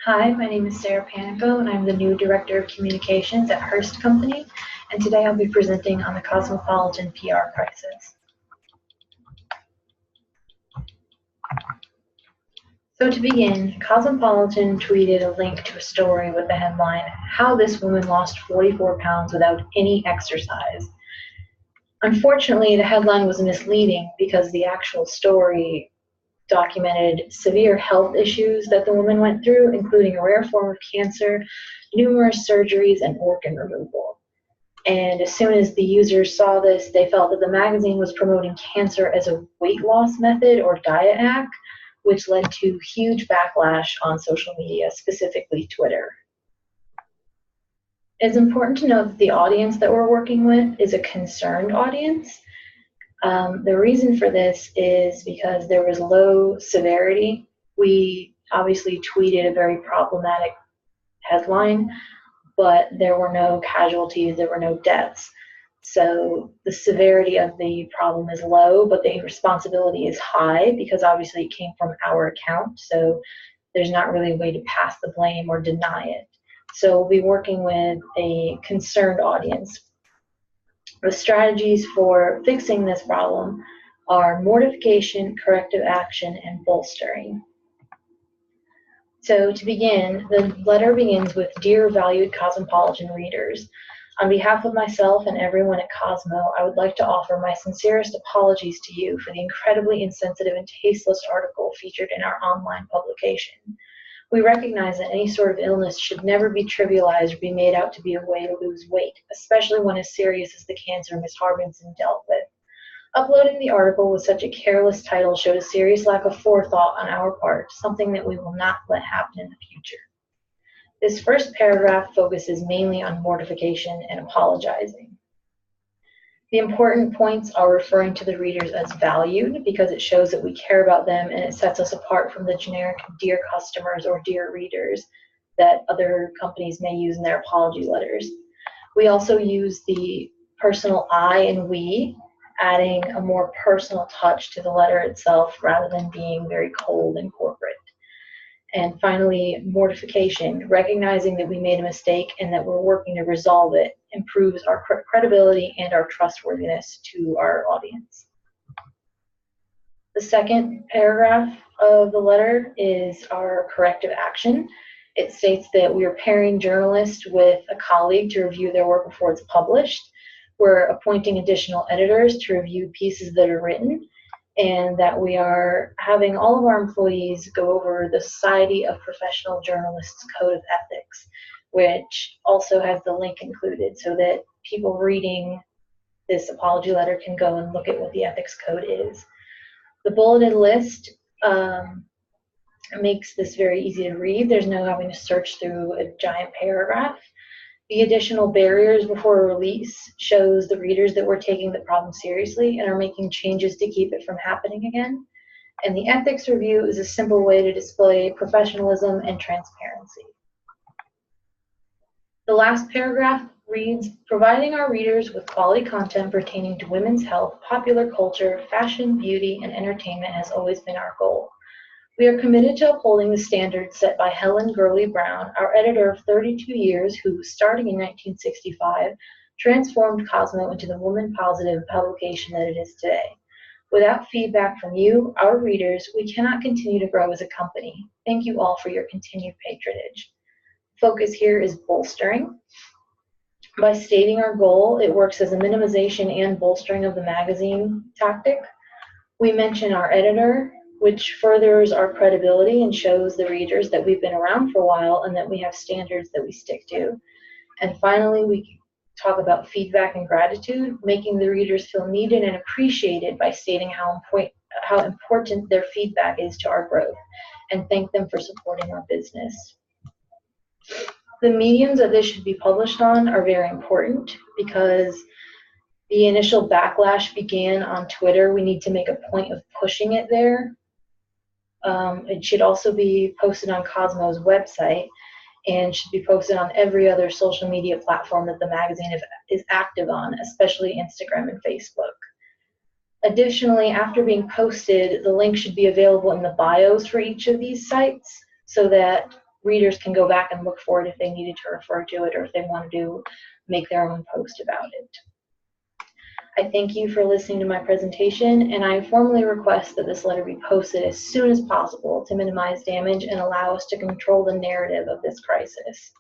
Hi, my name is Sarah Panico, and I'm the new Director of Communications at Hearst Company, and today I'll be presenting on the Cosmopolitan PR crisis. So to begin, Cosmopolitan tweeted a link to a story with the headline, "How This Woman Lost 44 Pounds Without Any Exercise." Unfortunately, the headline was misleading because the actual story documented severe health issues that the woman went through, including a rare form of cancer, numerous surgeries, and organ removal. And as soon as the users saw this, they felt that the magazine was promoting cancer as a weight loss method or diet hack, which led to huge backlash on social media, specifically Twitter. It's important to note that the audience that we're working with is a concerned audience. The reason for this is because there was low severity. We obviously tweeted a very problematic headline, but there were no casualties, there were no deaths. So the severity of the problem is low, but the responsibility is high because obviously it came from our account. So there's not really a way to pass the blame or deny it. So we'll be working with a concerned audience. The strategies for fixing this problem are mortification, corrective action, and bolstering. So to begin, the letter begins with, "Dear valued Cosmopolitan readers, on behalf of myself and everyone at Cosmo, I would like to offer my sincerest apologies to you for the incredibly insensitive and tasteless article featured in our online publication. We recognize that any sort of illness should never be trivialized or be made out to be a way to lose weight, especially one as serious as the cancer Ms. Harbinson dealt with. Uploading the article with such a careless title showed a serious lack of forethought on our part, something that we will not let happen in the future. This first paragraph focuses mainly on mortification and apologizing. The important points are referring to the readers as valued because it shows that we care about them and it sets us apart from the generic dear customers or dear readers that other companies may use in their apology letters. We also use the personal I and we, adding a more personal touch to the letter itself rather than being very cold and corporate. And finally, mortification, recognizing that we made a mistake and that we're working to resolve it, improves our credibility and our trustworthiness to our audience. The second paragraph of the letter is our corrective action. It states that we are pairing journalists with a colleague to review their work before it's published. We're appointing additional editors to review pieces that are written, and that we are having all of our employees go over the Society of Professional Journalists Code of Ethics, which also has the link included so that people reading this apology letter can go and look at what the ethics code is. The bulleted list makes this very easy to read. There's no having to search through a giant paragraph. The additional barriers before release shows the readers that we're taking the problem seriously and are making changes to keep it from happening again. And the ethics review is a simple way to display professionalism and transparency. The last paragraph reads, "Providing our readers with quality content pertaining to women's health, popular culture, fashion, beauty, and entertainment has always been our goal. We are committed to upholding the standards set by Helen Gurley Brown, our editor of 32 years who, starting in 1965, transformed Cosmo into the woman-positive publication that it is today. Without feedback from you, our readers, we cannot continue to grow as a company. Thank you all for your continued patronage." Focus here is bolstering. By stating our goal, it works as a minimization and bolstering of the magazine tactic. We mention our editor, which furthers our credibility and shows the readers that we've been around for a while and that we have standards that we stick to. And finally, we talk about feedback and gratitude, making the readers feel needed and appreciated by stating how important their feedback is to our growth, and thank them for supporting our business. The mediums that this should be published on are very important because the initial backlash began on Twitter. We need to make a point of pushing it there. It should also be posted on Cosmo's website and should be posted on every other social media platform that the magazine is active on, especially Instagram and Facebook. Additionally, after being posted, the link should be available in the bios for each of these sites so that readers can go back and look for it if they needed to refer to it or if they wanted to make their own post about it. I thank you for listening to my presentation, and I formally request that this letter be posted as soon as possible to minimize damage and allow us to control the narrative of this crisis.